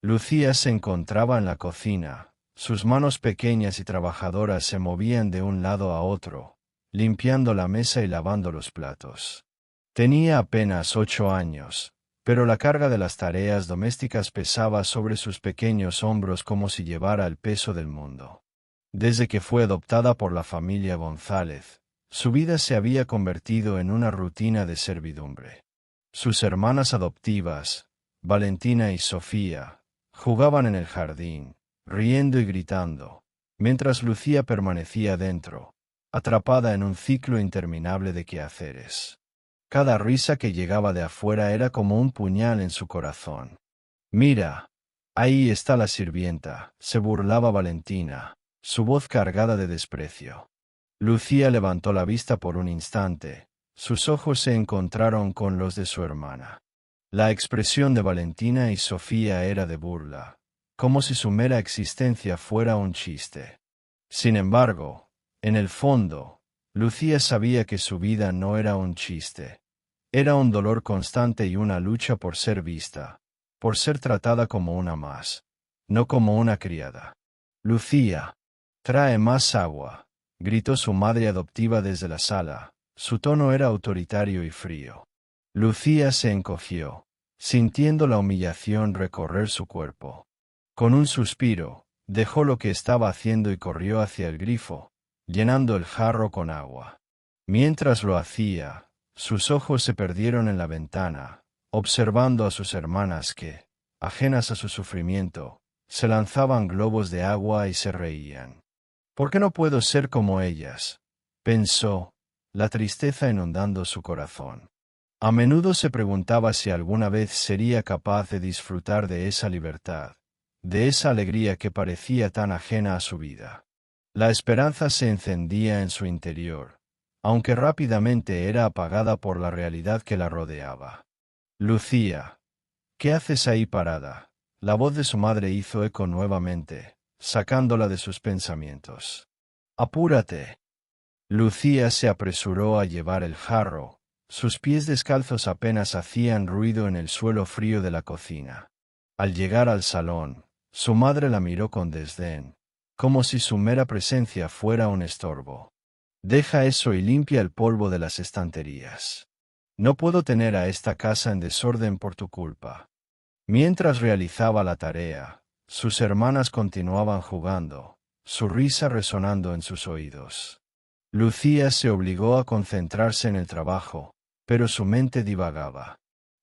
Lucía se encontraba en la cocina. Sus manos pequeñas y trabajadoras se movían de un lado a otro, limpiando la mesa y lavando los platos. Tenía apenas 8 años, pero la carga de las tareas domésticas pesaba sobre sus pequeños hombros como si llevara el peso del mundo. Desde que fue adoptada por la familia González, su vida se había convertido en una rutina de servidumbre. Sus hermanas adoptivas, Valentina y Sofía, jugaban en el jardín, riendo y gritando, mientras Lucía permanecía dentro, atrapada en un ciclo interminable de quehaceres. Cada risa que llegaba de afuera era como un puñal en su corazón. «Mira, ahí está la sirvienta», se burlaba Valentina, su voz cargada de desprecio. Lucía levantó la vista por un instante. Sus ojos se encontraron con los de su hermana. La expresión de Valentina y Sofía era de burla, como si su mera existencia fuera un chiste. Sin embargo, en el fondo, Lucía sabía que su vida no era un chiste. Era un dolor constante y una lucha por ser vista, por ser tratada como una más, no como una criada. «Lucía, trae más agua», gritó su madre adoptiva desde la sala. Su tono era autoritario y frío. Lucía se encogió, sintiendo la humillación recorrer su cuerpo. Con un suspiro, dejó lo que estaba haciendo y corrió hacia el grifo, llenando el jarro con agua. Mientras lo hacía, sus ojos se perdieron en la ventana, observando a sus hermanas que, ajenas a su sufrimiento, se lanzaban globos de agua y se reían. «¿Por qué no puedo ser como ellas?», pensó, la tristeza inundando su corazón. A menudo se preguntaba si alguna vez sería capaz de disfrutar de esa libertad, de esa alegría que parecía tan ajena a su vida. La esperanza se encendía en su interior, aunque rápidamente era apagada por la realidad que la rodeaba. «Lucía, ¿qué haces ahí parada?», la voz de su madre hizo eco nuevamente, sacándola de sus pensamientos. «Apúrate». Lucía se apresuró a llevar el jarro. Sus pies descalzos apenas hacían ruido en el suelo frío de la cocina. Al llegar al salón, su madre la miró con desdén, como si su mera presencia fuera un estorbo. «Deja eso y limpia el polvo de las estanterías. No puedo tener a esta casa en desorden por tu culpa». Mientras realizaba la tarea, sus hermanas continuaban jugando, su risa resonando en sus oídos. Lucía se obligó a concentrarse en el trabajo, pero su mente divagaba.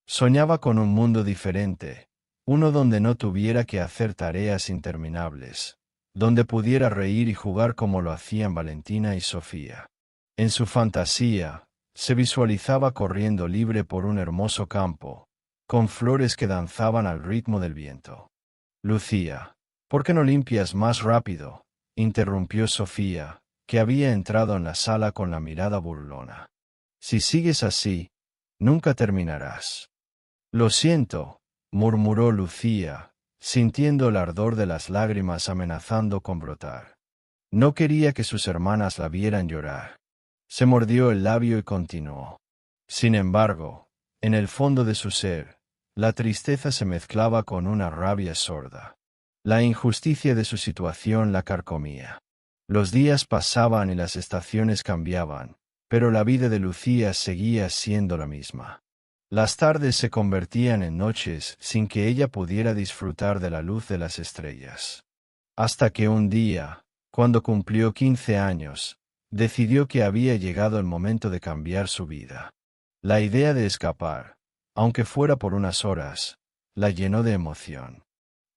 Soñaba con un mundo diferente, uno donde no tuviera que hacer tareas interminables, donde pudiera reír y jugar como lo hacían Valentina y Sofía. En su fantasía, se visualizaba corriendo libre por un hermoso campo, con flores que danzaban al ritmo del viento. «Lucía, ¿por qué no limpias más rápido?», interrumpió Sofía, que había entrado en la sala con la mirada burlona. «Si sigues así, nunca terminarás». «Lo siento», murmuró Lucía, sintiendo el ardor de las lágrimas amenazando con brotar. No quería que sus hermanas la vieran llorar. Se mordió el labio y continuó. Sin embargo, en el fondo de su ser, la tristeza se mezclaba con una rabia sorda. La injusticia de su situación la carcomía. Los días pasaban y las estaciones cambiaban, pero la vida de Lucía seguía siendo la misma. Las tardes se convertían en noches sin que ella pudiera disfrutar de la luz de las estrellas. Hasta que un día, cuando cumplió 15 años, decidió que había llegado el momento de cambiar su vida. La idea de escapar, aunque fuera por unas horas, la llenó de emoción.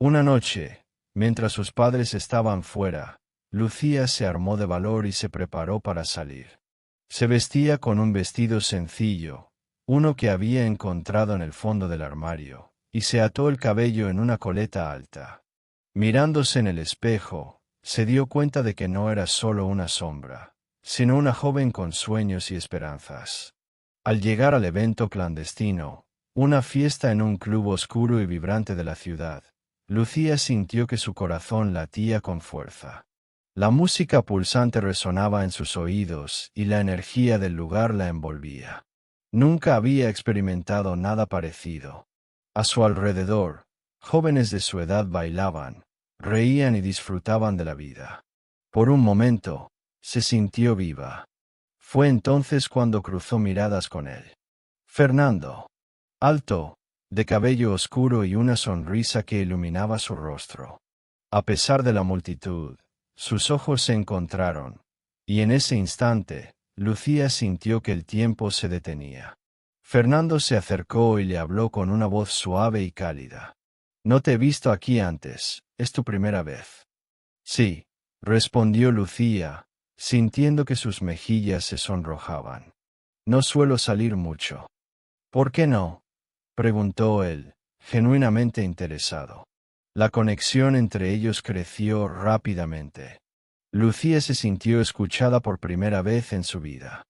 Una noche, mientras sus padres estaban fuera, Lucía se armó de valor y se preparó para salir. Se vestía con un vestido sencillo, uno que había encontrado en el fondo del armario, y se ató el cabello en una coleta alta. Mirándose en el espejo, se dio cuenta de que no era solo una sombra, sino una joven con sueños y esperanzas. Al llegar al evento clandestino, una fiesta en un club oscuro y vibrante de la ciudad, Lucía sintió que su corazón latía con fuerza. La música pulsante resonaba en sus oídos y la energía del lugar la envolvía. Nunca había experimentado nada parecido. A su alrededor, Jóvenes de su edad bailaban, reían y disfrutaban de la vida. Por un momento, se sintió viva. Fue entonces cuando cruzó miradas con él. Fernando. Alto, de cabello oscuro y una sonrisa que iluminaba su rostro. A pesar de la multitud, sus ojos se encontraron, y en ese instante, Lucía sintió que el tiempo se detenía. Fernando se acercó y le habló con una voz suave y cálida. No te he visto aquí antes, ¿es tu primera vez? Sí, respondió Lucía, sintiendo que sus mejillas se sonrojaban. No suelo salir mucho. ¿Por qué no? Preguntó él, genuinamente interesado. La conexión entre ellos creció rápidamente. Lucía se sintió escuchada por primera vez en su vida.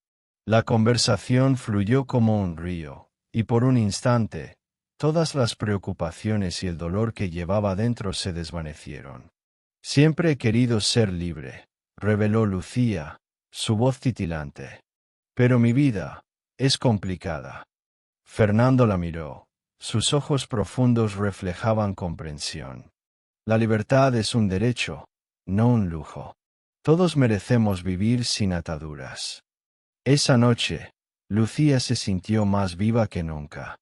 La conversación fluyó como un río, y por un instante, todas las preocupaciones y el dolor que llevaba dentro se desvanecieron. Siempre he querido ser libre, reveló Lucía, su voz titilante. Pero mi vida es complicada. Fernando la miró. Sus ojos profundos reflejaban comprensión. La libertad es un derecho, no un lujo. Todos merecemos vivir sin ataduras. Esa noche, Lucía se sintió más viva que nunca.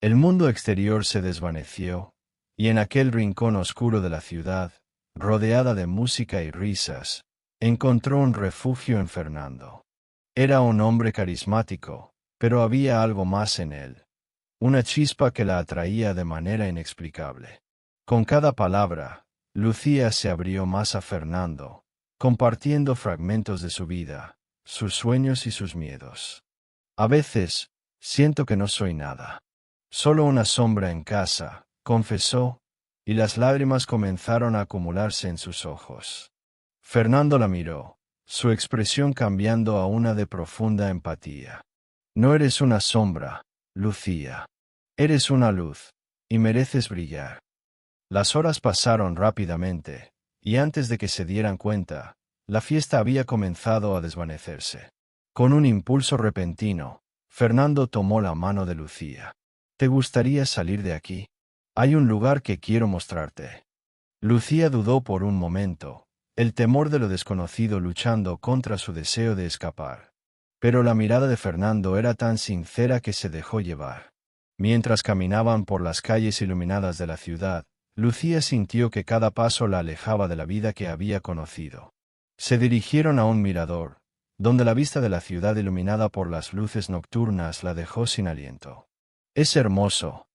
El mundo exterior se desvaneció, y en aquel rincón oscuro de la ciudad, rodeada de música y risas, encontró un refugio en Fernando. Era un hombre carismático, pero había algo más en él. Una chispa que la atraía de manera inexplicable. Con cada palabra, Lucía se abrió más a Fernando, compartiendo fragmentos de su vida, sus sueños y sus miedos. A veces, siento que no soy nada. Solo una sombra en casa, confesó, y las lágrimas comenzaron a acumularse en sus ojos. Fernando la miró, su expresión cambiando a una de profunda empatía. No eres una sombra, Lucía. Eres una luz, y mereces brillar. Las horas pasaron rápidamente, y antes de que se dieran cuenta, la fiesta había comenzado a desvanecerse. Con un impulso repentino, Fernando tomó la mano de Lucía. ¿Te gustaría salir de aquí? Hay un lugar que quiero mostrarte. Lucía dudó por un momento, el temor de lo desconocido luchando contra su deseo de escapar. Pero la mirada de Fernando era tan sincera que se dejó llevar. Mientras caminaban por las calles iluminadas de la ciudad, Lucía sintió que cada paso la alejaba de la vida que había conocido. Se dirigieron a un mirador, donde la vista de la ciudad iluminada por las luces nocturnas la dejó sin aliento. «Es hermoso»,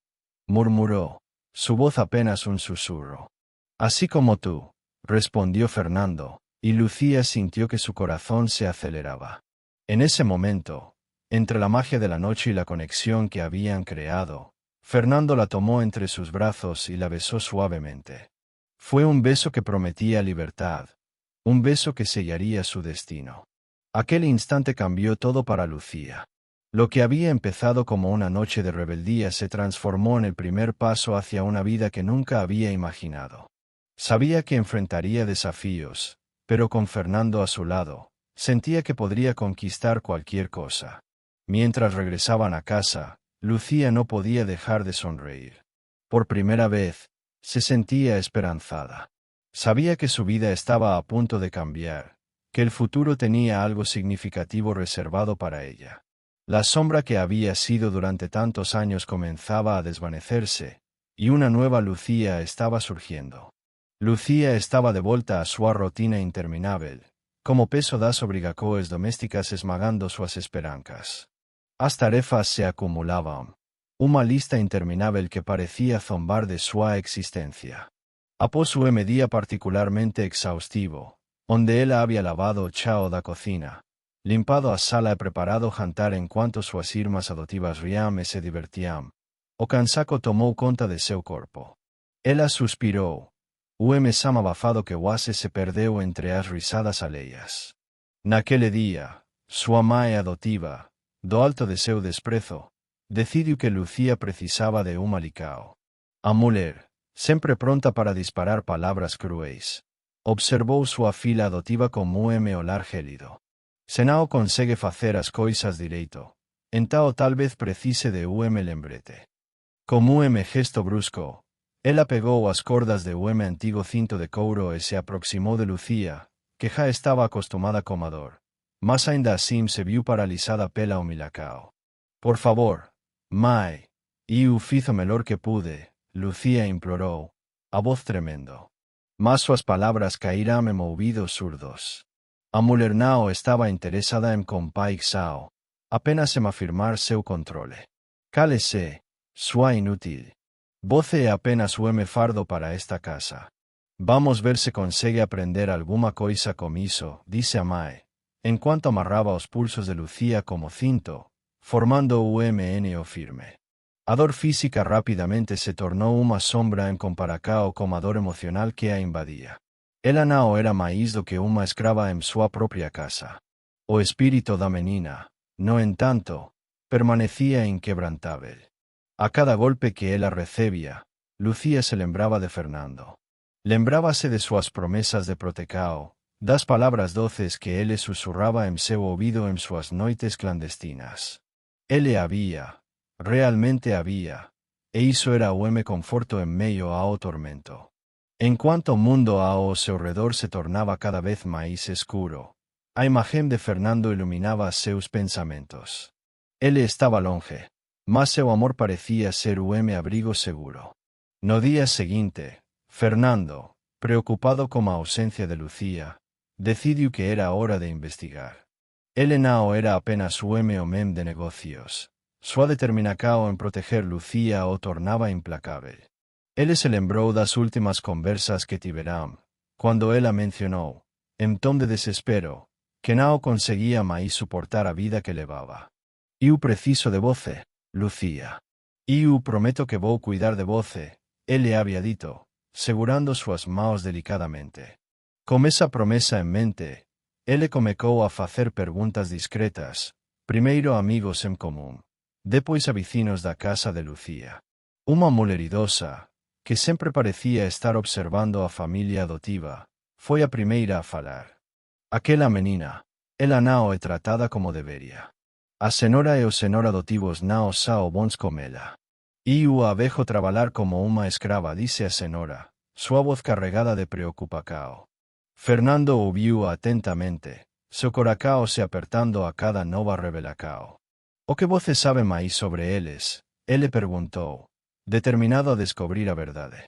murmuró, su voz apenas un susurro. «Así como tú», respondió Fernando, y Lucía sintió que su corazón se aceleraba. En ese momento, entre la magia de la noche y la conexión que habían creado, Fernando la tomó entre sus brazos y la besó suavemente. Fue un beso que prometía libertad, un beso que sellaría su destino. Aquel instante cambió todo para Lucía. Lo que había empezado como una noche de rebeldía se transformó en el primer paso hacia una vida que nunca había imaginado. Sabía que enfrentaría desafíos, pero con Fernando a su lado, sentía que podría conquistar cualquier cosa. Mientras regresaban a casa, Lucía no podía dejar de sonreír. Por primera vez, se sentía esperanzada. Sabía que su vida estaba a punto de cambiar, que el futuro tenía algo significativo reservado para ella. La sombra que había sido durante tantos años comenzaba a desvanecerse, y una nueva Lucía estaba surgiendo. Lucía estaba de vuelta a su rutina interminable, como peso das obrigacoes domésticas esmagando sus esperanzas. As tarefas se acumulaban. Una lista interminable que parecía zombar de su existencia. Após un día particularmente exhaustivo, onde ela había lavado chao da cocina, limpado a sala e preparado jantar enquanto suas irmãs adotivas riam e se divertiam, o cansaco tomou conta de seu corpo. Ela suspirou. O mesmo abafado que Wase se perdeu entre as risadas alheias. Naquele dia, sua mãe adotiva, do alto de seu desprezo, decidiu que Lucía precisava de um alicao. A mulher, sempre pronta para disparar palavras cruéis, observou sua filha adotiva com olhar gélido. Se não consegue facer as coisas direito, então talvez precise de lembrete. Com gesto brusco, Ela pegou as cordas de un antigo cinto de couro e se aproximou de Lucía, que já estaba acostumada com a dor. Mas ainda assim se viu paralisada pela humilhação. Por favor, mãe. E o fiz o melhor que pude, Lucía implorou, a voz tremendo. Mas suas palavras caíram em ouvidos surdos. A mulher não estava interessada em compaixão, apenas em afirmar seu controle. Cale-se, sua inútil. Você é apenas um fardo para esta casa. Vamos ver se consegue aprender alguma coisa com isso, disse a mãe, enquanto amarrava os pulsos de Lucía como cinto, formando o MNO firme. A dor física rapidamente se tornou uma sombra em comparação com a dor emocional que a invadia. Ela não era mais do que uma escrava em sua própria casa. O espírito da menina, no entanto, permanecia inquebrantável. A cada golpe que ela recebia, Lucía se lembrava de Fernando. Lembrava-se de suas promessas de proteção, das palavras doces que ele sussurrava em seu ouvido em suas noites clandestinas. Ele havia, realmente havia, e isso era o conforto em meio ao tormento. Enquanto o mundo ao seu redor se tornava cada vez mais escuro, a imagem de Fernando iluminava seus pensamentos. Ele estava longe, mas seu amor parecia ser o abrigo seguro. No dia seguinte, Fernando, preocupado com a ausência de Lucía, decidiu que era hora de investigar. Ele não era apenas o homem de negocios. Sua determinação em proteger Lucía o tornava implacável. Ele se lembrou das últimas conversas que tiveram, quando ela mencionou, em tom de desespero, que não conseguia mais suportar a vida que levava. Eu preciso de você, Lucía. Eu prometo que vou cuidar de você, ele havia dito, segurando suas mãos delicadamente. Com essa promessa em mente, ele começou a fazer perguntas discretas, primeiro a amigos em comum, depois a vecinos da casa de Lucía. Uma mulher idosa, que sempre parecia estar observando a família adotiva, foi a primeira a falar. Aquela menina, ela não é tratada como deveria. A senhora e os senhor adotivos não são bons com ela. Eu a vejo trabalhar como uma escrava, disse a senhora, sua voz carregada de preocupação. Fernando ouviu atentamente, seu coração se apertando a cada nova revelação. O que você sabe mais sobre eles? Ele perguntou, determinado a descobrir a verdade.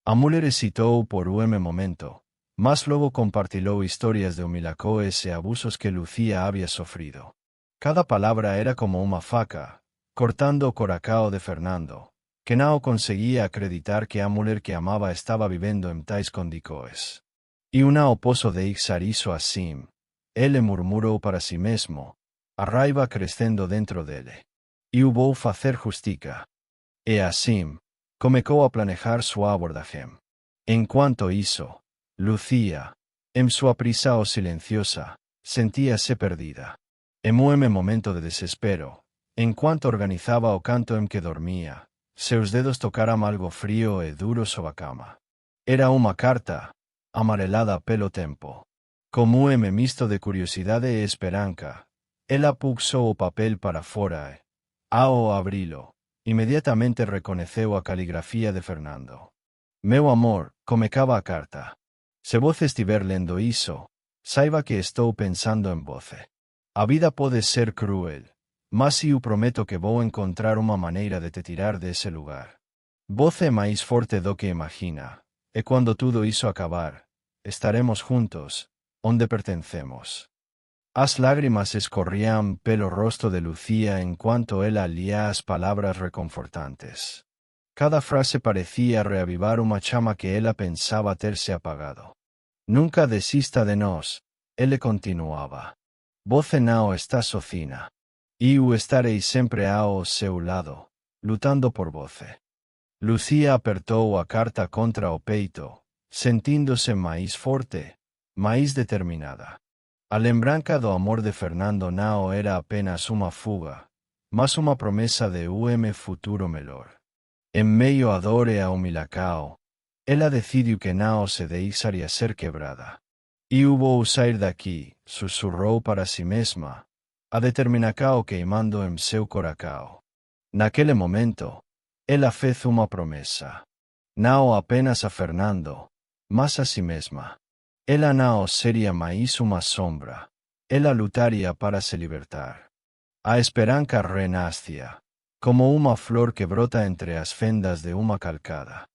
A mulher hesitou por momento, mas logo compartilhou histórias de humilhações e abusos que Lucía havia sofrido. Cada palavra era como uma faca, cortando o coração de Fernando, que não conseguia acreditar que a mulher que amava estava vivendo em tais condições. Eu não posso deixar isso assim, ele murmurou para si mesmo, a raiva crescendo dentro dele. Eu vou fazer justiça. E assim, começou a planejar sua abordagem. Enquanto isso, Lucía, em sua prisão silenciosa, sentia-se perdida. Em momento de desespero, enquanto organizava o canto em que dormia, seus dedos tocaram algo frio e duro sobre a cama. Era uma carta, amarelada pelo tempo. Como misto de curiosidade e esperança, ela puxou o papel para fora e, ao abri-lo, imediatamente reconheceu a caligrafia de Fernando. Meu amor, começava a carta. Se você estiver lendo isso, saiba que estou pensando em você. A vida pode ser cruel, mas eu prometo que vou encontrar uma maneira de te tirar desse lugar. Você é mais forte do que imagina, e quando tudo isso acabar, estaremos juntos, onde pertencemos. As lágrimas escorriam pelo rosto de Lucía enquanto ela lia as palavras reconfortantes. Cada frase parecia reavivar uma chama que ela pensava ter se apagado. Nunca desista de nós, ele continuava. Você não está sozinha. Eu estarei sempre ao seu lado, lutando por você. Lucía apertou a carta contra o peito, sentindo-se mais forte, mais determinada. A lembrança do amor de Fernando não era apenas uma fuga, mas uma promessa de futuro melhor. Em meio à dor e à humilhação, ela decidiu que não se deixaria ser quebrada. Eu vou sair daqui, sussurrou para si mesma, a determinação queimando em seu coração. Naquele momento, ela fez uma promessa. Nao apenas a Fernando, mas a si mesma. Ela nao seria mais uma sombra. Ela lutaria para se libertar. A esperança renascia, como uma flor que brota entre as fendas de uma calcada.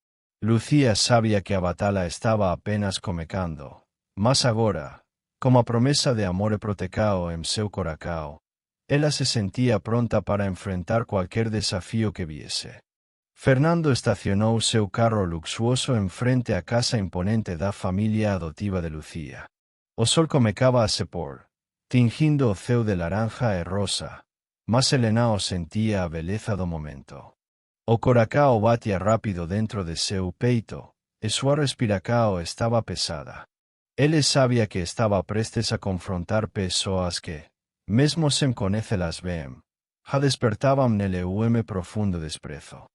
Lucía sabia que a batalha estava apenas começando, mas agora, como a promessa de amor protecao em seu coração, ela se sentia pronta para enfrentar qualquer desafio que viesse. Fernando estacionou seu carro luxuoso em frente à casa imponente da família adotiva de Lucía. O sol começava a se pôr, tingindo o céu de laranja e rosa, mas Helenao sentia a beleza do momento. O coração batia rápido dentro de seu peito, e sua respiração estava pesada. Ele sabia que estava prestes a confrontar pessoas que, mesmo sem conhecê-las bem, já despertavam nele um profundo desprezo.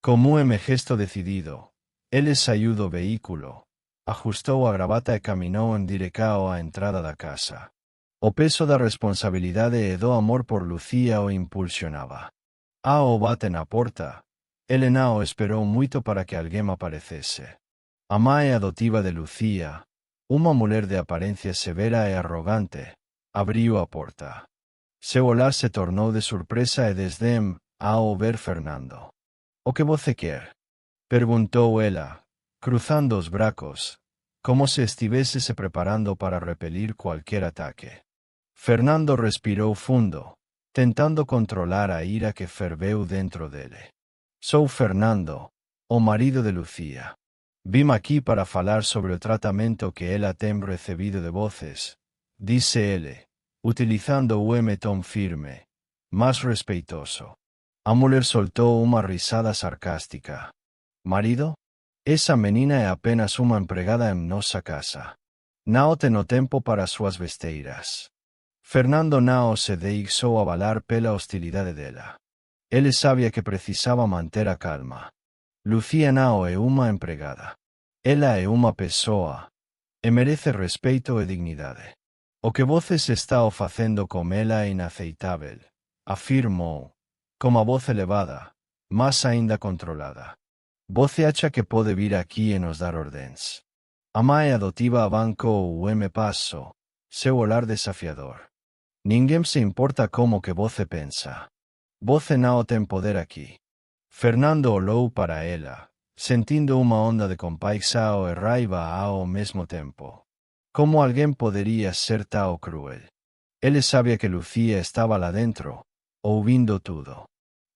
Com gesto decidido, ele saiu do veículo, ajustou a gravata e caminhou em direção à entrada da casa. O peso da responsabilidade e do amor por Lucía o impulsionava. Ao bate na porta, Helenao esperou muito para que alguém aparecesse. A mãe adotiva de Lucía, uma mulher de aparência severa e arrogante, abriu a porta. Seu olhar se tornou de surpresa e desdém ao ver Fernando. "O que você quer?", perguntou ela, cruzando os braços, como se estivesse se preparando para repelir qualquer ataque. Fernando respirou fundo, tentando controlar a ira que ferveu dentro dele. "Sou Fernando, o marido de Lucía. Vim aqui para falar sobre o tratamento que ela tem recebido de voces", disse ele, utilizando um tom firme, mas respeitoso. A mulher soltou uma risada sarcástica. "Marido? Essa menina é apenas uma empregada em nossa casa. Não tenho tempo para suas besteiras." Fernando não se deixou abalar pela hostilidade dela. Ele sabia que precisava manter a calma. Lucía não é uma empregada. Ela é uma pessoa, e merece respeito e dignidade. "O que vocês estão fazendo com ela é inaceitável", afirmou, com a voz elevada, mas ainda controlada. "Você acha que pode vir aqui e nos dar ordens?" A mãe adotiva abancou o passo, seu olhar desafiador. "Ninguém se importa como que você pensa. Você não tem poder aqui." Fernando olhou para ela, sentindo uma onda de compaixão e raiva ao mesmo tempo. Como alguém poderia ser tão cruel? Ele sabia que Lucía estava lá dentro, ouvindo tudo.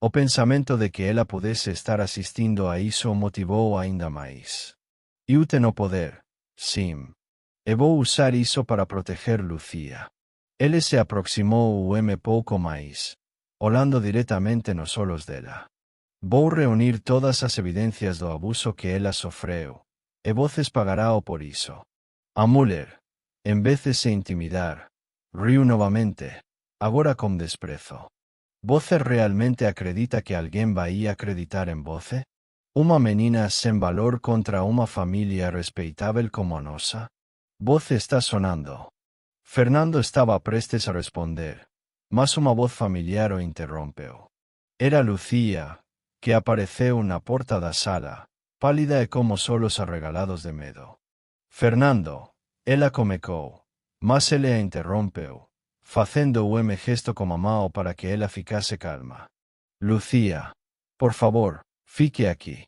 O pensamento de que ela pudesse estar assistindo a isso o motivou ainda mais. "Eu tenho poder, sim. E vou usar isso para proteger Lucía." Ele se aproximou pouco mais, olhando diretamente nos olhos dela. "Vou reunir todas as evidências do abuso que ela sofreu, e vocês pagarão por isso." A mulher, em vez de se intimidar, riu novamente, agora com desprezo. "Você realmente acredita que alguém vai acreditar em você? Uma menina sem valor contra uma família respeitável como a nossa? Você está sonando." Fernando estava prestes a responder, mas uma voz familiar o interrompeu. Era Lucía, que apareceu na porta da sala, pálida e como olhos arregalados de medo. "Fernando", ela comecou, mas ele a interrompeu, fazendo gesto com a mão para que ela ficasse calma. "Lucía, por favor, fique aqui."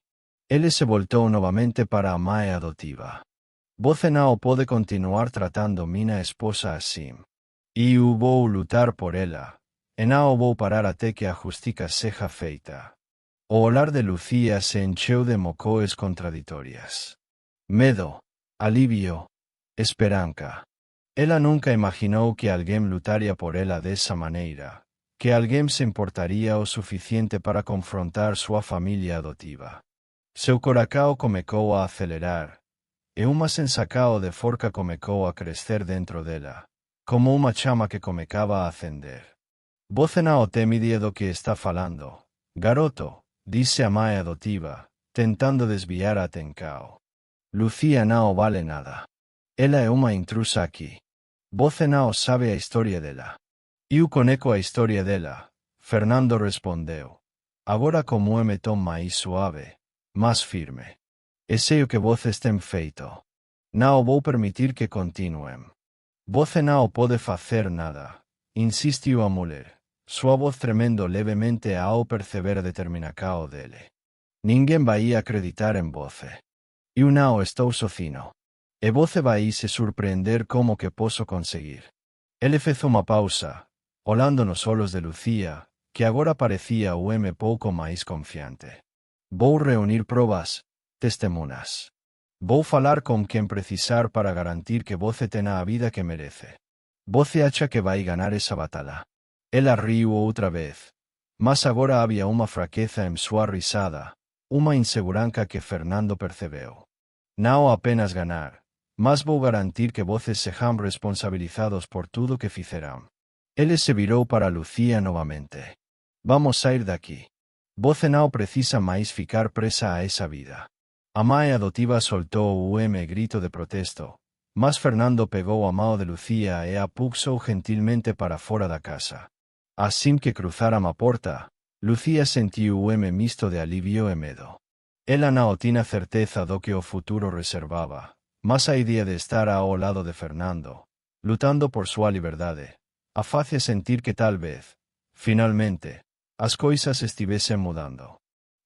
Ele se voltou novamente para a mãe adotiva. "Você não pode continuar tratando minha esposa assim. Eu vou lutar por ela, e não vou parar até que a justiça seja feita." O olhar de Lucía se encheu de mocoes contraditórias. Medo, alívio, esperança. Ela nunca imaginou que alguém lutaria por ela dessa maneira, que alguém se importaria o suficiente para confrontar sua família adotiva. Seu coração começou a acelerar, e uma sensação de forca começou a crescer dentro dela, como uma chama que começava a acender. "Você não tem ideia do que está falando, garoto", disse a mãe adotiva, tentando desviar a atenção. "Lucía não vale nada. Ela é uma intrusa aqui. Você não sabe a história dela." "Eu conheço a história dela", Fernando respondeu, agora com tom mais suave, mas firme. E sei o que voces ten feito. Não vou permitir que continuem. Voce não pode facer nada, insistiu a mulher, sua voz tremendo levemente ao perceber a determinação dele. Ninguém vai acreditar em voce. Eu não estou sozinho. E voce vai se surpreender como que posso conseguir. Ele fez uma pausa, olhando nos olhos de Lucía, que agora parecía o pouco mais confiante. Vou reunir provas, testemunhas. Vou falar com quem precisar para garantir que voce tenha a vida que merece. Voce acha que vai ganar essa batalha. Ela riu outra vez. Mas agora havia uma fraqueza em sua risada, uma insegurança que Fernando percebeu. Não apenas ganar, mas vou garantir que voces sejam responsabilizados por tudo que fizeram. Ele se virou para Lucía novamente. Vamos sair daqui. Voce não precisa mais ficar presa a essa vida. A mãe adotiva soltou grito de protesto, mas Fernando pegou a mão de Lucía e a puxou gentilmente para fora da casa. Assim que cruzaram a porta, Lucía sentiu misto de alívio e medo. Ela não tinha certeza do que o futuro reservava, mas a ideia de estar ao lado de Fernando, lutando por sua liberdade, a fazia sentir que talvez, finalmente, as coisas estivessem mudando.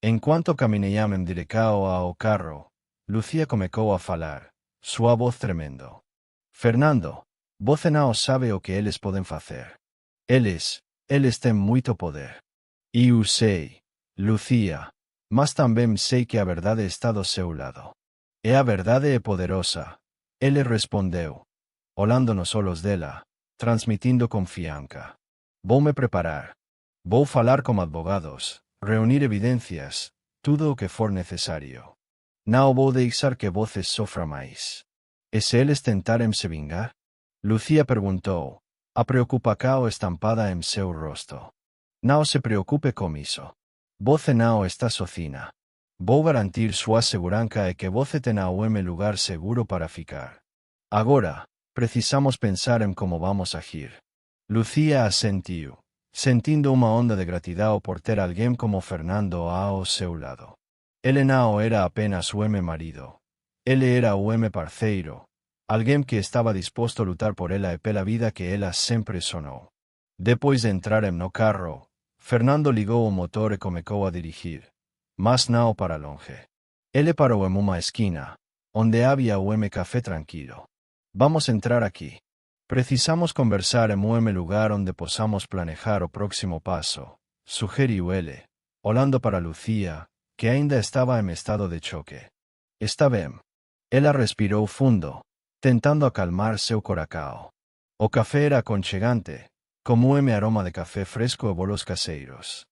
Enquanto caminhavam em direção ao carro, Lucía começou a falar, sua voz tremendo. Fernando, você não sabe o que eles podem fazer. Eles têm muito poder. Eu sei, Lucía, mas também sei que a verdade está do seu lado. E a verdade é poderosa, ele respondeu, olhando nos olhos dela, transmitindo confiança. Vou me preparar. Vou falar com advogados, reunir evidências, tudo o que for necessário. Não vou deixar que voces sofra mais. E se eles tentarem se vingar? Lucía perguntou, a preocupação estampada em seu rosto. Não se preocupe com isso. Voce não está sozinha. Vou garantir sua segurança e que voce tenha lugar seguro para ficar. Agora, precisamos pensar em como vamos agir. Lucía assentiu, sentindo uma onda de gratidão por ter alguém como Fernando ao seu lado. Ele não era apenas o marido. Ele era o parceiro, alguém que estava disposto a lutar por ela e pela vida que ela sempre sonhou. Depois de entrarem no carro, Fernando ligou o motor e começou a dirigir, mas não para longe. Ele parou em uma esquina, onde havia o café tranquilo. Vamos entrar aqui. Precisamos conversar em lugar onde possamos planejar o próximo passo, sugeriu ele, olhando para Lucía, que ainda estava em estado de choque. Está bem. Ela respirou fundo, tentando acalmar seu coração. O café era aconchegante, como aroma de café fresco e bolos caseiros.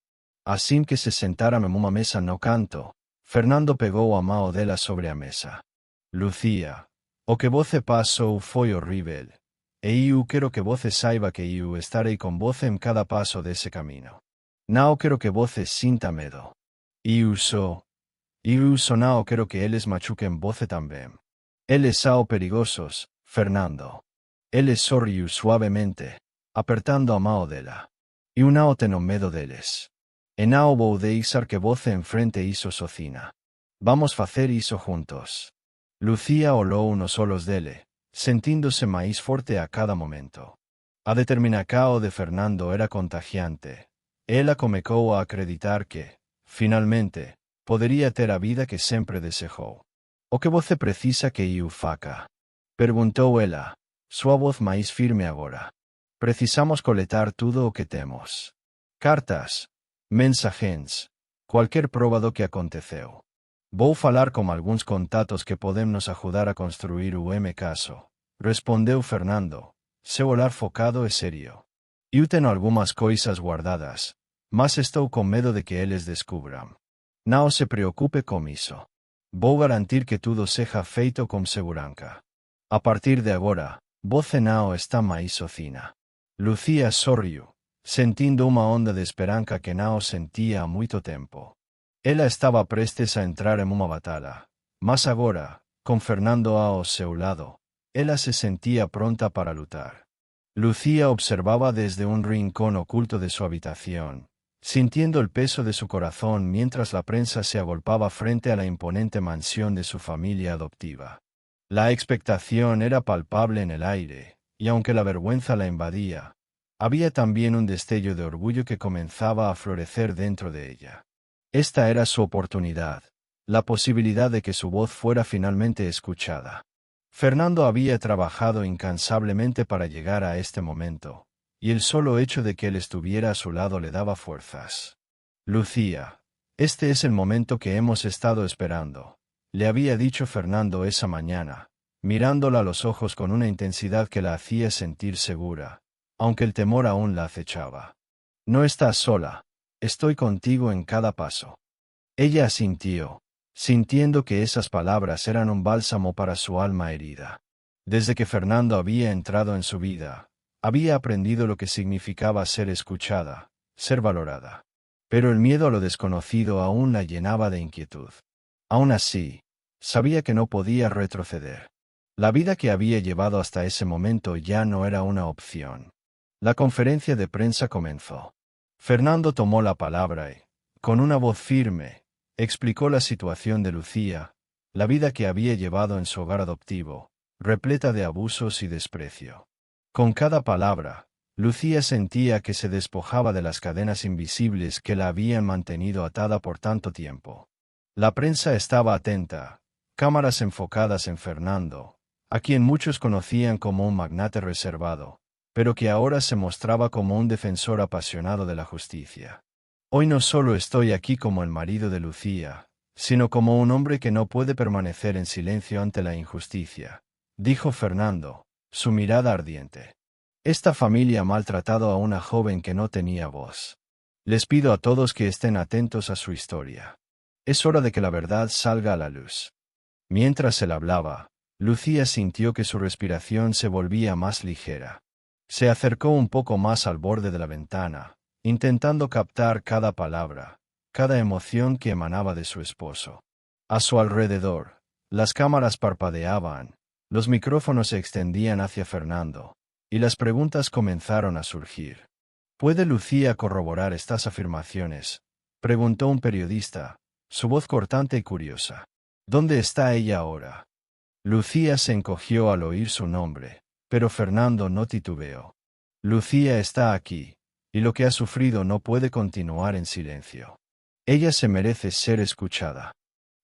Assim que se sentaram em uma mesa no canto, Fernando pegou a mão dela sobre a mesa. Lucía, o que você passou foi horrível. E eu quero que você saiba que eu estarei com você em cada passo desse caminho. Não quero que você sinta medo. Eu só não quero que eles machuquem você também. Eles são perigosos, Fernando. Ele sorriu suavemente, apertando a mão dela. Eu não tenho medo deles. E não vou deixar que você enfrente isso sozinha. Vamos fazer isso juntos. Lucía olhou nos olhos dele, sentindo-se mais forte a cada momento. A determinação de Fernando era contagiante. Ela começou a acreditar que, finalmente, poderia ter a vida que sempre desejou. O que você precisa que eu faça? Perguntou ela, sua voz mais firme agora. Precisamos coletar tudo o que temos. Cartas, mensagens, qualquer prova do que aconteceu. Vou falar com alguns contatos que podem nos ajudar a construir o caso, respondeu Fernando, seu olhar focado e sério. Eu tenho algumas coisas guardadas, mas estou com medo de que eles descubram. Não se preocupe com isso. Vou garantir que tudo seja feito com segurança. A partir de agora, você não está mais sozinha. Lucía sorriu, sentindo uma onda de esperança que não sentia há muito tempo. Ela estava prestes a entrar em uma batalha, mas agora, com Fernando ao seu lado, ela se sentia pronta para lutar. Lucía observava desde um rincón oculto de sua habitação, sintiendo el peso de su corazón mientras la prensa se agolpaba frente a la imponente mansión de su familia adoptiva. La expectación era palpable en el aire, y aunque la vergüenza la invadía, había también un destello de orgullo que comenzaba a florecer dentro de ella. Esta era su oportunidad, la posibilidad de que su voz fuera finalmente escuchada. Fernando había trabajado incansablemente para llegar a este momento, y el solo hecho de que él estuviera a su lado le daba fuerzas. Lucía, este es el momento que hemos estado esperando, le había dicho Fernando esa mañana, mirándola a los ojos con una intensidad que la hacía sentir segura, aunque el temor aún la acechaba. No estás sola, estoy contigo en cada paso. Ella asintió, sintiendo que esas palabras eran un bálsamo para su alma herida. Desde que Fernando había entrado en su vida, había aprendido lo que significaba ser escuchada, ser valorada. Pero el miedo a lo desconocido aún la llenaba de inquietud. Aún así, sabía que no podía retroceder. La vida que había llevado hasta ese momento ya no era una opción. La conferencia de prensa comenzó. Fernando tomó la palabra y, con una voz firme, explicó la situación de Lucía, la vida que había llevado en su hogar adoptivo, repleta de abusos y desprecio. Con cada palabra, Lucía sentía que se despojaba de las cadenas invisibles que la habían mantenido atada por tanto tiempo. La prensa estaba atenta, cámaras enfocadas en Fernando, a quien muchos conocían como un magnate reservado, pero que ahora se mostraba como un defensor apasionado de la justicia. Hoy no solo estoy aquí como el marido de Lucía, sino como un hombre que no puede permanecer en silencio ante la injusticia, dijo Fernando, su mirada ardiente. Esta familia ha maltratado a una joven que no tenía voz. Les pido a todos que estén atentos a su historia. Es hora de que la verdad salga a la luz. Mientras él hablaba, Lucía sintió que su respiración se volvía más ligera. Se acercó un poco más al borde de la ventana, intentando captar cada palabra, cada emoción que emanaba de su esposo. A su alrededor, las cámaras parpadeaban, los micrófonos se extendían hacia Fernando, y las preguntas comenzaron a surgir. ¿Puede Lucía corroborar estas afirmaciones?, preguntó un periodista, su voz cortante y curiosa. ¿Dónde está ella ahora? Lucía se encogió al oír su nombre, pero Fernando no titubeó. Lucía está aquí, y lo que ha sufrido no puede continuar en silencio. Ella se merece ser escuchada.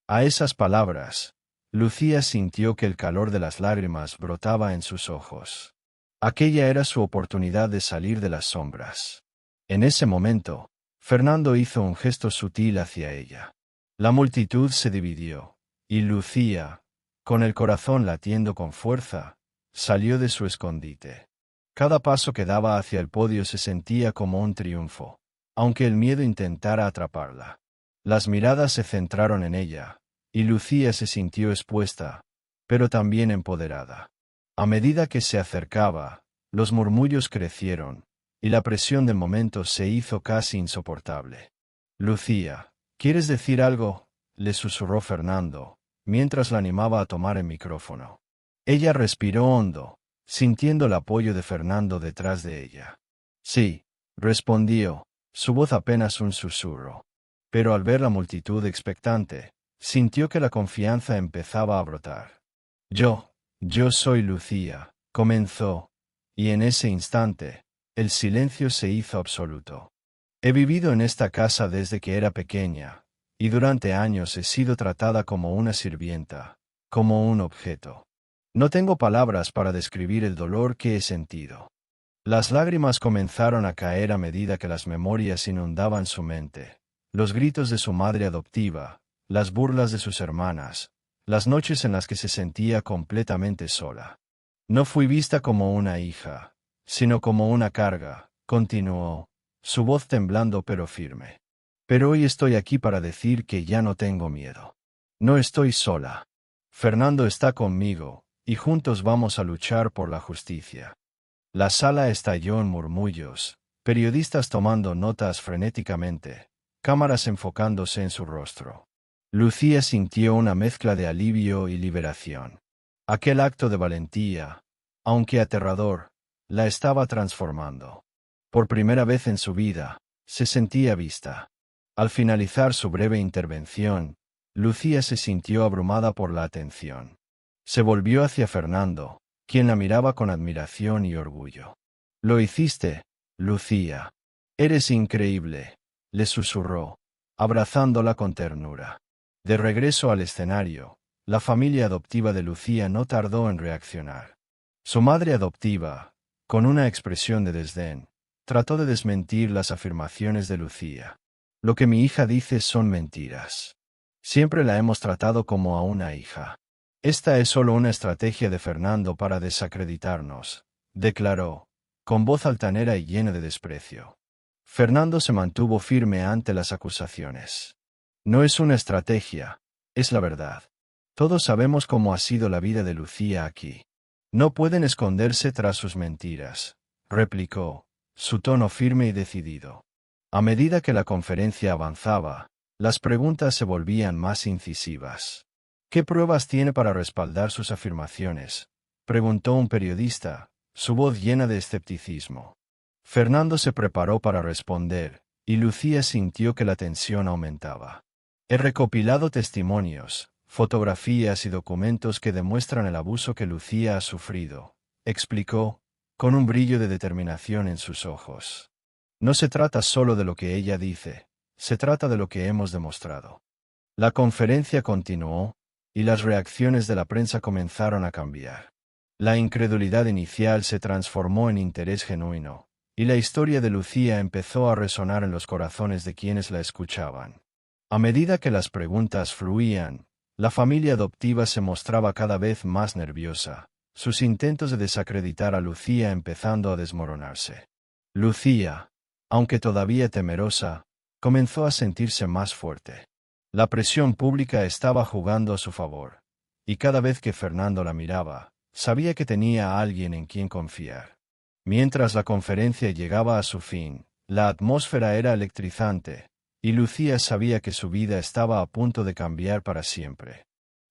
A esas palabras, Lucía sintió que el calor de las lágrimas brotaba en sus ojos. Aquella era su oportunidad de salir de las sombras. En ese momento, Fernando hizo un gesto sutil hacia ella. La multitud se dividió, y Lucía, con el corazón latiendo con fuerza, salió de su escondite. Cada paso que daba hacia el podio se sentía como un triunfo, aunque el miedo intentara atraparla. Las miradas se centraron en ella, y Lucía se sintió expuesta, pero también empoderada. A medida que se acercaba, los murmullos crecieron, y la presión del momento se hizo casi insoportable. Lucía, ¿quieres decir algo?, le susurró Fernando, mientras la animaba a tomar el micrófono. Ella respiró hondo, sintiendo el apoyo de Fernando detrás de ella. Sí, respondió, su voz apenas un susurro. Pero al ver la multitud expectante, sintió que la confianza empezaba a brotar. Yo soy Lucía, comenzó, y en ese instante, el silencio se hizo absoluto. He vivido en esta casa desde que era pequeña, y durante años he sido tratada como una sirvienta, como un objeto. No tengo palabras para describir el dolor que he sentido. Las lágrimas comenzaron a caer a medida que las memorias inundaban su mente. Los gritos de su madre adoptiva, las burlas de sus hermanas, las noches en las que se sentía completamente sola. No fui vista como una hija, sino como una carga, continuó, su voz temblando pero firme. Pero hoy estoy aquí para decir que ya no tengo miedo. No estoy sola. Fernando está conmigo, y juntos vamos a luchar por la justicia. La sala estalló en murmullos, periodistas tomando notas frenéticamente, cámaras enfocándose en su rostro. Lucía sintió una mezcla de alivio y liberación. Aquel acto de valentía, aunque aterrador, la estaba transformando. Por primera vez en su vida, Se sentía vista. Al finalizar su breve intervención, Lucía se sintió abrumada por la atención. Se volvió hacia Fernando, quien la miraba con admiración y orgullo. «Lo hiciste, Lucía. Eres increíble», le susurró, abrazándola con ternura. De regreso al escenario, la familia adoptiva de Lucía no tardó en reaccionar. Su madre adoptiva, con una expresión de desdén, trató de desmentir las afirmaciones de Lucía. «Lo que mi hija dice son mentiras. Siempre la hemos tratado como a una hija. Esta es solo una estrategia de Fernando para desacreditarnos», declaró, con voz altanera y llena de desprecio. Fernando se mantuvo firme ante las acusaciones. «No es una estrategia, es la verdad. Todos sabemos cómo ha sido la vida de Lucía aquí. No pueden esconderse tras sus mentiras», replicó, su tono firme y decidido. A medida que la conferencia avanzaba, las preguntas se volvían más incisivas. «¿Qué pruebas tiene para respaldar sus afirmaciones?», preguntó un periodista, su voz llena de escepticismo. Fernando se preparó para responder, y Lucía sintió que la tensión aumentaba. «He recopilado testimonios, fotografías y documentos que demuestran el abuso que Lucía ha sufrido», explicó, con un brillo de determinación en sus ojos. «No se trata solo de lo que ella dice, se trata de lo que hemos demostrado». La conferencia continuó, y las reacciones de la prensa comenzaron a cambiar. La incredulidad inicial se transformó en interés genuino, y la historia de Lucía empezó a resonar en los corazones de quienes la escuchaban. A medida que las preguntas fluían, la familia adoptiva se mostraba cada vez más nerviosa, sus intentos de desacreditar a Lucía empezando a desmoronarse. Lucía, aunque todavía temerosa, comenzó a sentirse más fuerte. La presión pública estaba jugando a su favor, y cada vez que Fernando la miraba, sabía que tenía a alguien en quien confiar. Mientras la conferencia llegaba a su fin, la atmósfera era electrizante, y Lucía sabía que su vida estaba a punto de cambiar para siempre.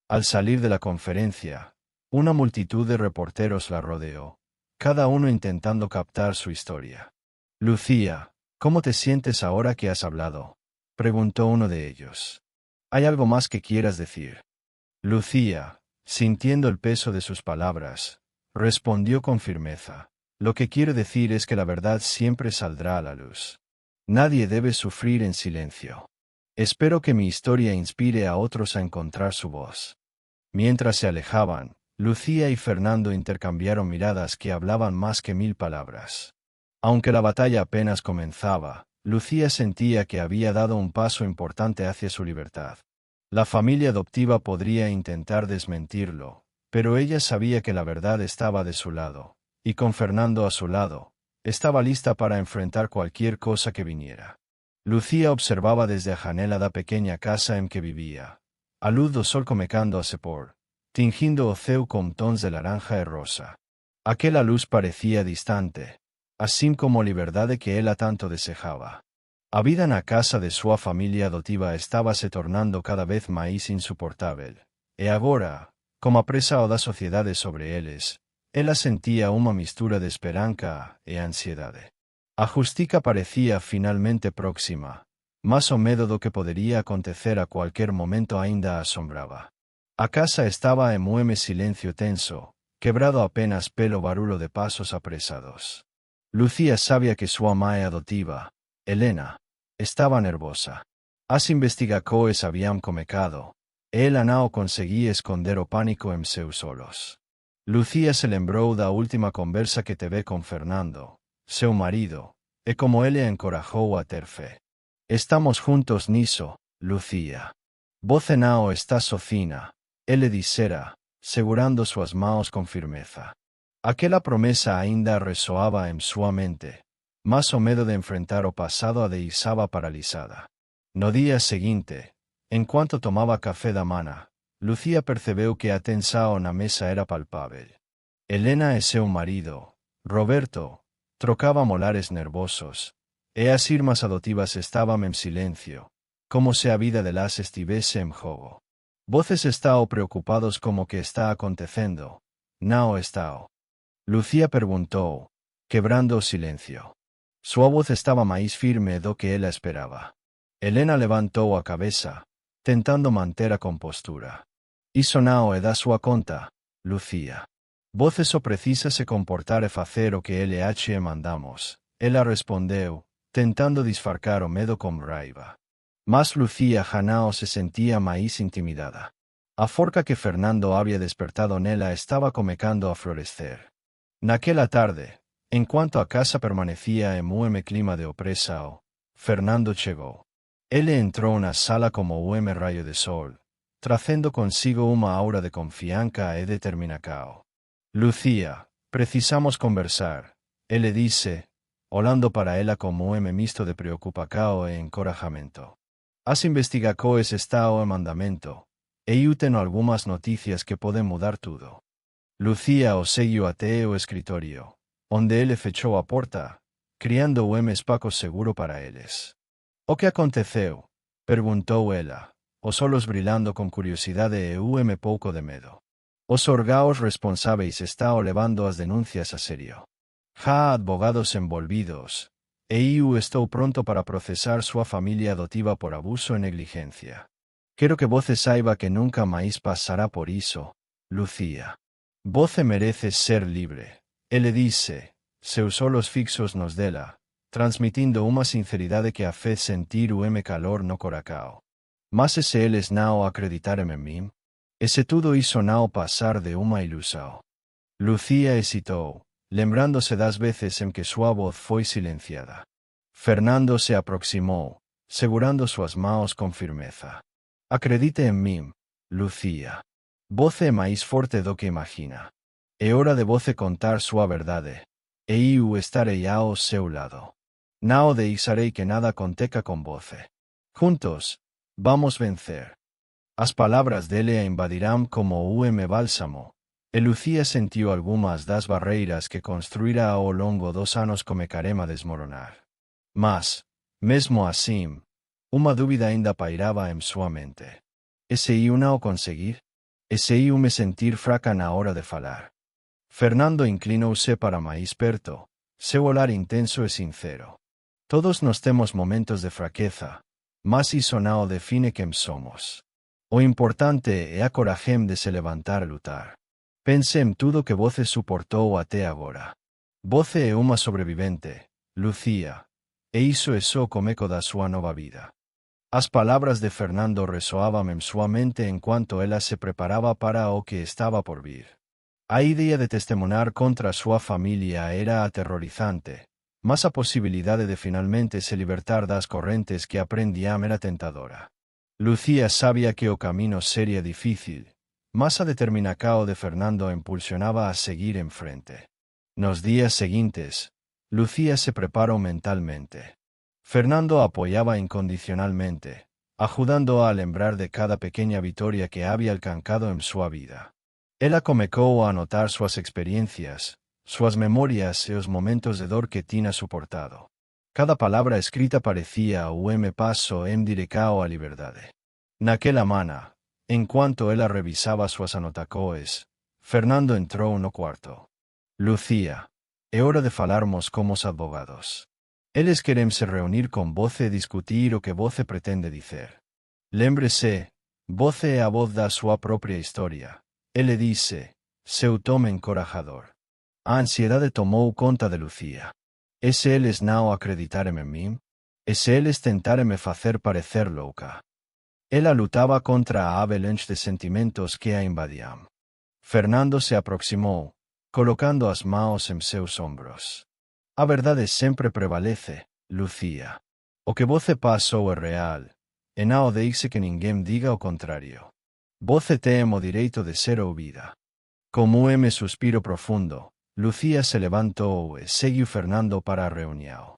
Al salir de la conferencia, una multitud de reporteros la rodeó, cada uno intentando captar su historia. «Lucía, ¿cómo te sientes ahora que has hablado?», preguntó uno de ellos. «¿Hay algo más que quieras decir?». Lucía, sintiendo el peso de sus palabras, respondió con firmeza: «Lo que quiero decir es que la verdad siempre saldrá a la luz. Nadie debe sufrir en silencio. Espero que mi historia inspire a otros a encontrar su voz». Mientras se alejaban, Lucía y Fernando intercambiaron miradas que hablaban más que 1000 palabras. Aunque la batalla apenas comenzaba, Lucía sentía que había dado un paso importante hacia su libertad. La familia adoptiva podría intentar desmentirlo, pero ella sabía que la verdad estaba de su lado, y con Fernando a su lado, estaba lista para enfrentar cualquier cosa que viniera. Lucía observava desde a janela da pequeña casa en que vivía. A luz do sol comecando a se pôr, tingindo o céu con tons de laranja e rosa. Aquela luz parecía distante, así como a liberdade que ela tanto desejaba. A vida na casa de súa familia adotiva estaba se tornando cada vez máis insuportável, e agora, como a presa o da sociedade sobre eles, ela sentía unha mistura de esperanza e ansiedade. A justica parecía finalmente próxima, mas o medo do que podería acontecer a cualquier momento aínda a asombraba. A casa estaba en mueme silencio tenso, quebrado apenas pelo barulho de pasos apresados. Lucía sabía que súa mãe adotiva, Helena, estaba nervosa. As investigacoes habían comecado, e ela não conseguía esconder o pánico en seus olhos. Lucía se lembrou da última conversa que teve con Fernando, seu marido, e como ele a encorajou a ter fé. «Estamos juntos niso, Lucía. Você não está sozinha», ele dissera, segurando suas mãos con firmeza. Aquela promesa ainda resoaba en súa mente, mas o medo de enfrentar o pasado a deixaba paralisada. No día seguinte, enquanto tomaba café da mana, Lucía percebeu que a tensao na mesa era palpável. Helena e seu marido, Roberto, trocaba molares nervosos, e as irmás adotivas estaban en silencio, como se a vida delas estivese en jogo. Voces estao preocupados como que está acontecendo, não estao. Lucía perguntou, quebrando o silencio. Sua voz estaba máis firme do que ela esperaba. Helena levantou a cabeza, tentando manter a compostura. Iso non é da súa conta, Lucía. Você só precisa se comportar e facer o que LH mandamos. Ela respondeu, tentando disfarcar o medo con raiva. Mas Lucía janao se sentía máis intimidada. A forca que Fernando había despertado nela estaba comecando a florecer. Naquela tarde, enquanto a casa permanecía en mueme clima de opresa, Fernando chegou. Ele entrou na sala como ueme rayo de sol, trazendo consigo uma aura de confianza e determinação. Lucía, precisamos conversar, ele disse, olhando para ela como ueme misto de preocupação e encorajamento. As investigações estão em mandamento, e eu tenho algumas notícias que podem mudar tudo. Lucía o seguiu até o escritório, onde ele fechou a porta, criando um espaço seguro para eles. O que aconteceu? Perguntou ela, os olhos brilhando com curiosidade e um pouco de medo. Os órgãos responsáveis estão levando as denúncias a sério. Há advogados envolvidos, e eu estou pronto para processar sua família adotiva por abuso e negligência. Quero que você saiba que nunca mais passará por isso, Lucía. Você merece ser livre, ele disse, seus olhos fixos nos dela, transmitindo uma sinceridade que a fez sentir o calor no coração. Mas e se eles não acreditarem em mim? E se tudo isso não passar de uma ilusão? Lucía hesitou, lembrando-se das vezes em que sua voz foi silenciada. Fernando se aproximou, segurando suas mãos com firmeza. Acredite em mim, Lucía. Você é mais forte do que imagina. É hora de você contar sua verdade. E eu estarei ao seu lado. Não deixarei que nada aconteça com você. Juntos, vamos vencer. As palavras dele a invadirão como um bálsamo, e Lucía sentiu algumas das barreiras que construíra ao longo dos anos começaram a desmoronar. Mas, mesmo assim, uma dúvida ainda pairava em sua mente. E se eu não conseguir? E se eu me sentir fraca na hora de falar? Fernando inclinou-se para mais perto, seu olhar intenso e sincero. Todos nós temos momentos de fraqueza, mas isso não define quem somos. O importante é a coragem de se levantar e lutar. Pense em tudo que você suportou até agora. Você é uma sobrevivente, Lucía, e isso é só o começo da sua nova vida. As palavras de Fernando ressoavam em sua mente enquanto ela se preparava para o que estava por vir. A ideia de testemunhar contra sua família era aterrorizante, mas a possibilidade de finalmente se libertar das correntes que aprendiam era tentadora. Lucía sabia que o caminho seria difícil, mas a determinação de Fernando a impulsionava a seguir em frente. Nos dias seguintes, Lucía se preparou mentalmente. Fernando a apoiava incondicionalmente, ajudando-a a lembrar de cada pequena vitória que havia alcançado em sua vida. Ela começou a anotar suas experiências, suas memórias e os momentos de dor que tinha suportado. Cada palavra escrita parecia um passo em direção à liberdade. Naquela manhã, enquanto ela revisava suas anotações, Fernando entrou no quarto. Lucía, é hora de falarmos como os advogados. Eles querem se reunir com você e discutir o que você pretende dizer. Lembre-se, você é a voz da sua própria história. Ele disse, seu tom encorajador. A ansiedade tomou conta de Lucía. E se eles não acreditarem em mim? E se eles tentarem me fazer parecer louca? Ela lutava contra a avalanche de sentimentos que a invadiam. Fernando se aproximou, colocando as mãos em seus ombros. A verdade sempre prevalece, Lucía. O que você passou é real, e não deixe que ninguém diga o contrário. Você tem o direito de ser ouvida. Como um suspiro profundo, Lucía se levantou e seguiu Fernando para a reunião.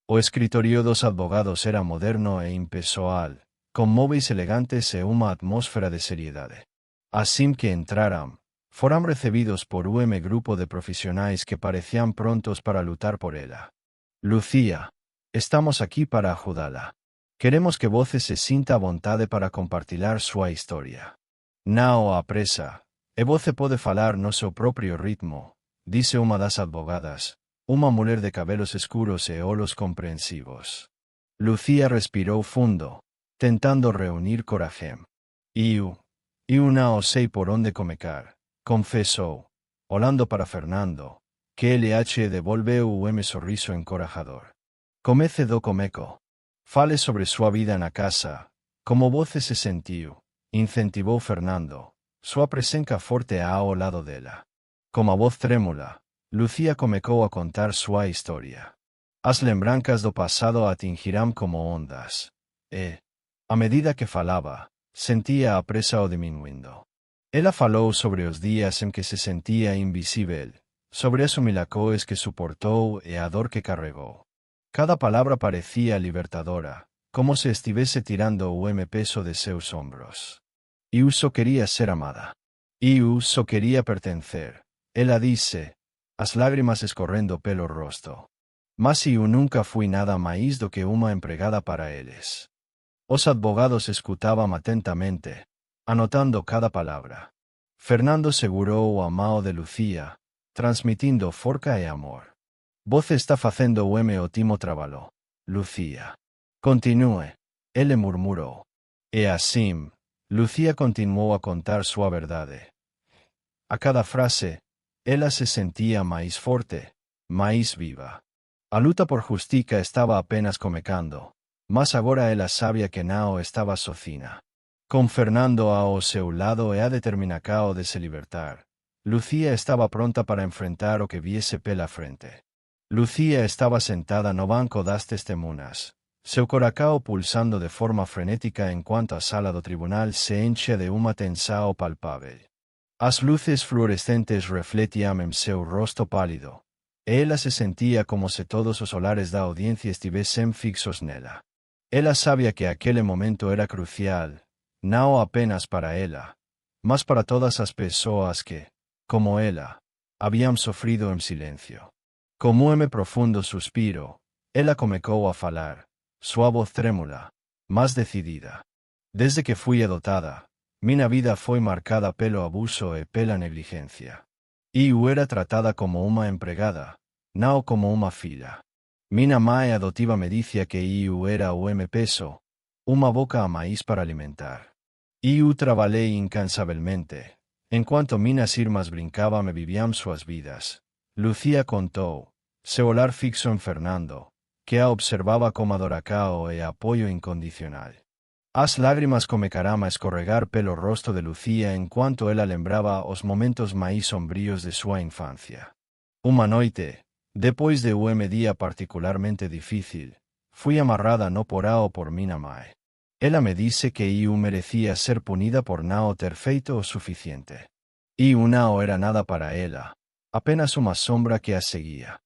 O escritório dos advogados era moderno e impessoal, com móveis elegantes e uma atmosfera de seriedade. Assim que entraram, foram recebidos por um grupo de profissionais que pareciam prontos para lutar por ela. Lucía, estamos aqui para ajudá-la. Queremos que você se sinta à vontade para compartilhar sua história. Não a pressa, e você pode falar no seu próprio ritmo, disse uma das advogadas, uma mulher de cabelos escuros e olhos comprensivos. Lucía respiró fundo, tentando reunir coraje. Eu não sei por onde começar, confesó, olhando para Fernando, que LH devolveu o sorriso encorajador. Comece do comeco. Fale sobre sua vida na casa, como você se sentiu, incentivou Fernando, sua presença forte ao lado dela. Com a voz trêmula, Lucía comecou a contar sua história. As lembranças do passado atingiram como ondas, e, a medida que falava, sentia a presa diminuindo. Ela falou sobre os dias em que se sentia invisível, sobre as humilhações que suportou e a dor que carregou. Cada palavra parecia libertadora, como se estivesse tirando o peso de seus ombros. Eu só queria ser amada. Eu só queria pertencer. Ela disse, as lágrimas escorrendo pelo rosto. Mas eu nunca fui nada mais do que uma empregada para eles. Os advogados escutavam atentamente, anotando cada palavra. Fernando segurou a mão de Lucía, transmitindo força e amor. Você está fazendo o ótimo trabalho, Lucía. Continue, ele murmurou. E assim, Lucía continuou a contar sua verdade. A cada frase, ela se sentia mais forte, mais viva. A luta por justiça estava apenas começando, mas agora ela sabia que não estava sozinha. Com Fernando ao seu lado e a determinação de se libertar, Lucía estava pronta para enfrentar o que viesse pela frente. Lucía estava sentada no banco das testemunhas, seu coração pulsando de forma frenética enquanto a sala do tribunal se enchia de uma tensão palpável. As luzes fluorescentes refletiam em seu rosto pálido, e ela se sentia como se todos os olhares da audiencia estivessem fixos nela. Ela sabia que aquele momento era crucial, não apenas para ela, mas para todas as pessoas que, como ela, haviam sofrido em silêncio. Com profundo suspiro, ela começou a falar, sua voz trêmula, mas decidida. Desde que fui adotada, minha vida foi marcada pelo abuso e pela negligência. Eu era tratada como uma empregada, não como uma filha. Minha mãe adotiva me dizia que eu era o peso, uma boca a mais para alimentar. Eu trabalhei incansavelmente, enquanto minhas irmãs brincavam e viviam suas vidas. Lucía contou, seu olhar fixo em Fernando, que a observava com adoração e apoio incondicional. As lágrimas começaram a escorregar pelo rosto de Lucía enquanto ela lembrava os momentos mais sombrios de sua infância. Uma noite, depois de um dia particularmente difícil, fui amarrada no porão por minha mãe. Ela me disse que eu merecia ser punida por não ter feito o suficiente. Eu não era nada para ela, apenas uma sombra que a seguia.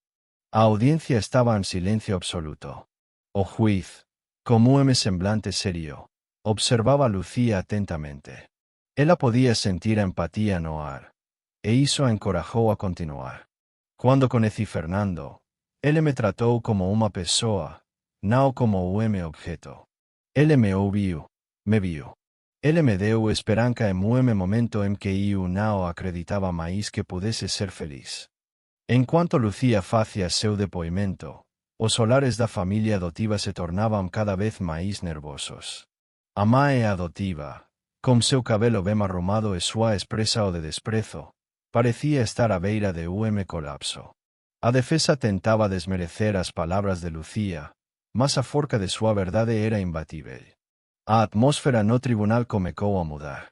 A audiencia estaba en silencio absoluto. O juiz, con semblante serio, observaba a Lucía atentamente. Ela podía sentir a empatía no ar, e iso a encorajou a continuar. Cuando conocí Fernando, ele me tratou como uma pessoa, não como objeto. Ele me ouviu, me viu. Ele me deu esperança em momento em que eu não acreditava mais que pudesse ser feliz. Enquanto Lucía facía seu depoimento, os solares da família adotiva se tornavam cada vez mais nervosos. A mãe adotiva, com seu cabelo bem arrumado e sua expressão de desprezo, parecia estar à beira de colapso. A defesa tentava desmerecer as palavras de Lucía, mas a forca de sua verdade era imbatível. A atmosfera no tribunal começou a mudar.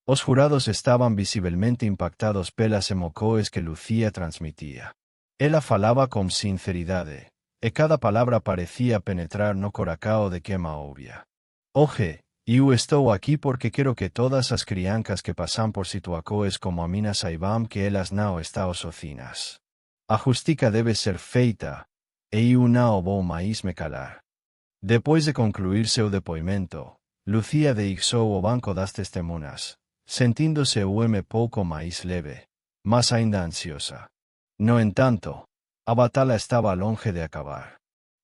Os jurados estavam visivelmente impactados pelas emoções que Lucía transmitia. Ela falava com sinceridade, e cada palavra parecia penetrar no coração de quem a ouvia. Hoje, eu estou aqui porque quero que todas as crianças que passam por situações como a minha saibam que elas não estão sozinhas. A justiça deve ser feita, e eu não vou mais me calar. Depois de concluir seu depoimento, Lucía deixou o banco das testemunhas, sentindo-se pouco mais leve, mas ainda ansiosa. No entanto, a batalha estava longe de acabar.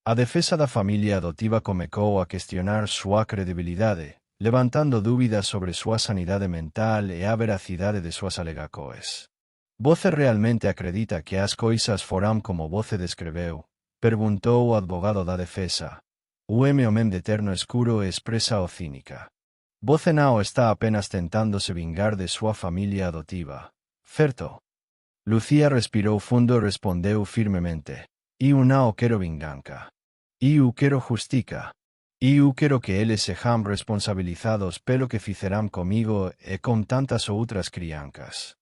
A defesa da família adotiva começou a questionar sua credibilidade, levantando dúvidas sobre sua sanidade mental e a veracidade de suas alegações. Você realmente acredita que as coisas foram como você descreveu? Perguntou o advogado da defesa. O homem de terno escuro expressa o cínica. Você não está apenas tentando se vingar de sua família adotiva, certo? Lucía respirou fundo e respondeu firmemente. Eu não quero vingança. Eu quero justiça. Eu quero que eles sejam responsabilizados pelo que fizeram comigo e com tantas outras crianças.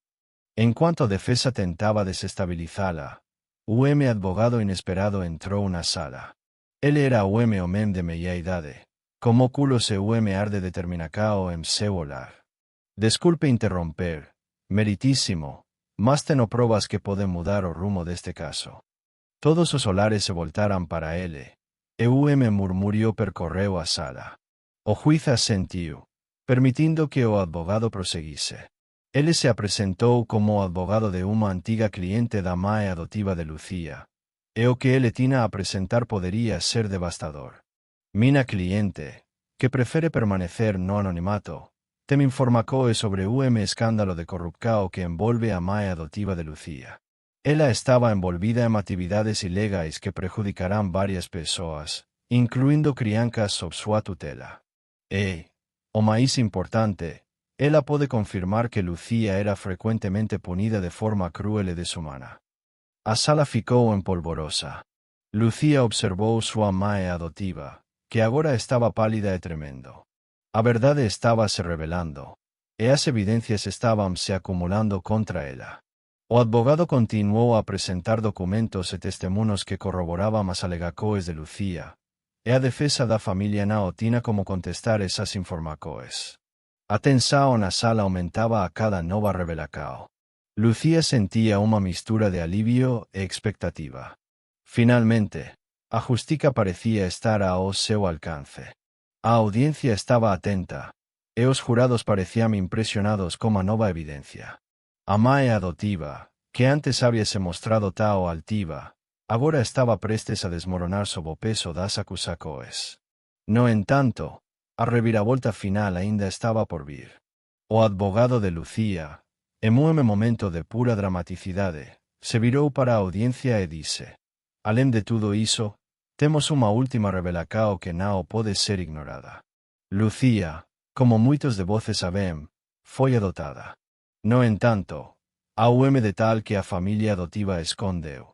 Enquanto a defesa tentava desestabilizá-la, o advogado inesperado entrou na sala. Ele era o homem de meia idade. Com óculos e o ar de determinação em seu olhar. Desculpe interromper, meritíssimo, mas tenho provas que podem mudar o rumo deste caso. Todos os olhares se voltaram para ele, e o murmúrio percorreu a sala. O juiz assentiu, permitindo que o advogado prosseguisse. Ele se apresentou como advogado de uma antiga cliente da mãe adotiva de Lucía, e o que ele tinha a apresentar poderia ser devastador. Minha cliente, que prefere permanecer no anonimato, me informou sobre o escândalo de corrupção que envolve a mãe adotiva de Lucía. Ela estava envolvida em atividades ilegais que prejudicarão várias pessoas, incluindo crianças sob sua tutela. E, o mais importante, ela pode confirmar que Lucía era frecuentemente punida de forma cruel e desumana. A sala ficou empolvorosa. Lucía observou sua mãe adotiva, que agora estava pálida e tremendo. A verdade estava se revelando, e as evidências estavam se acumulando contra ela. O advogado continuou a apresentar documentos e testemunhos que corroboravam as alegações de Lucía, e a defesa da família não tinha como contestar essas informações. A tensão na sala aumentava a cada nova revelação. Lucía sentia uma mistura de alívio e expectativa. Finalmente, a justiça parecia estar ao seu alcance. A audiencia estaba atenta, e os jurados parecían impresionados con a nova evidencia. A mãe adotiva, que antes había se mostrado tão altiva, agora estaba prestes a desmoronar sob o peso das acusações. No entanto, a reviravolta final ainda estaba por vir. O advogado de Lucía, en un momento de pura dramaticidade, se virou para a audiencia e disse: além de tudo iso, temos uma última revelação que não pode ser ignorada. Lucía, como muitos de vocês sabem, foi adotada. No entanto, há um detalhe que a família adotiva escondeu.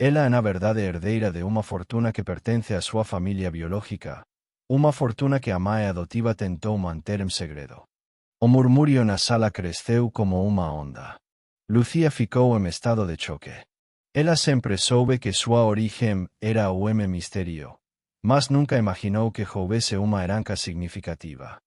Ela é na verdade herdeira de uma fortuna que pertence à sua família biológica, uma fortuna que a mãe adotiva tentou manter em segredo. O murmúrio na sala cresceu como uma onda. Lucía ficou em estado de choque. Ela sempre soube que sua origem era o mistério, mas nunca imaginou que houvesse uma herança significativa.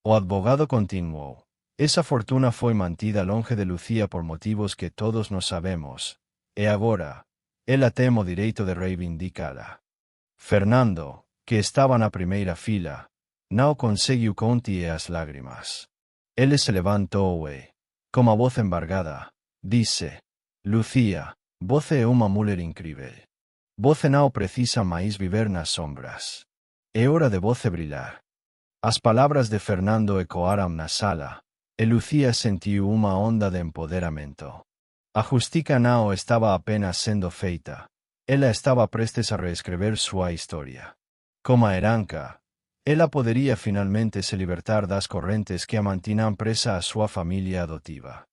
O advogado continuou. Essa fortuna foi mantida longe de Lucía por motivos que todos nós sabemos, e agora, ela tem o direito de reivindicá-la. Fernando, que estava na primeira fila, não conseguiu conter as lágrimas. Ele se levantou e, com a voz embargada, disse: Lucía, você é uma mulher incrível. Você não precisa mais viver nas sombras. É hora de você brilhar. As palavras de Fernando ecoaram na sala, e Lucía sentiu uma onda de empoderamento. A justiça não estava apenas sendo feita, ela estava prestes a reescrever sua história. Como a herança, ela poderia finalmente se libertar das correntes que a mantinham presa a sua família adotiva.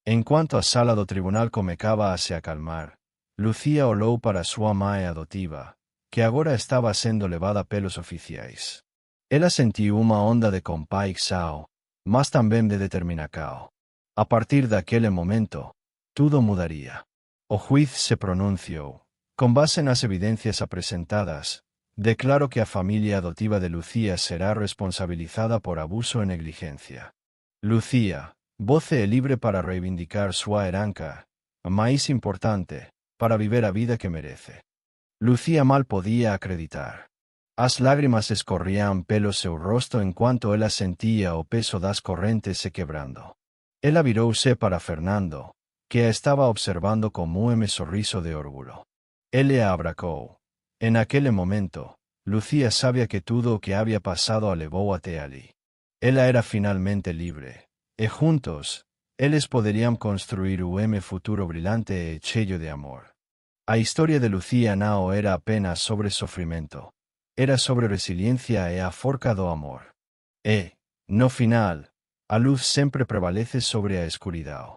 Enquanto a sala do tribunal começava a se acalmar, Lucía olhou para sua mãe adotiva, que agora estava sendo levada pelos oficiais. Ela sentiu uma onda de compaixão, mas também de determinação. A partir daquele momento, tudo mudaria. O juiz se pronunciou. Com base nas evidências apresentadas, declaro que a família adotiva de Lucía será responsabilizada por abuso e negligência. Lucía, você é livre para reivindicar sua herança, mais importante, para viver a vida que merece. Lucía mal podía acreditar. As lágrimas escorrían pelo seu rosto enquanto ela sentia o peso das correntes se quebrando. Ela virou-se para Fernando, que a estava observando com um sorriso de orgulho. Ele a abracou. E naquele momento, Lucía sabia que tudo o que havia passado a levou até ali. Ela era finalmente livre, e juntos, eles poderiam construir um futuro brilhante e cheio de amor. A história de Lucía não era apenas sobre sofrimento. Era sobre resiliência e a forca do amor. E, no final, a luz sempre prevalece sobre a escuridão.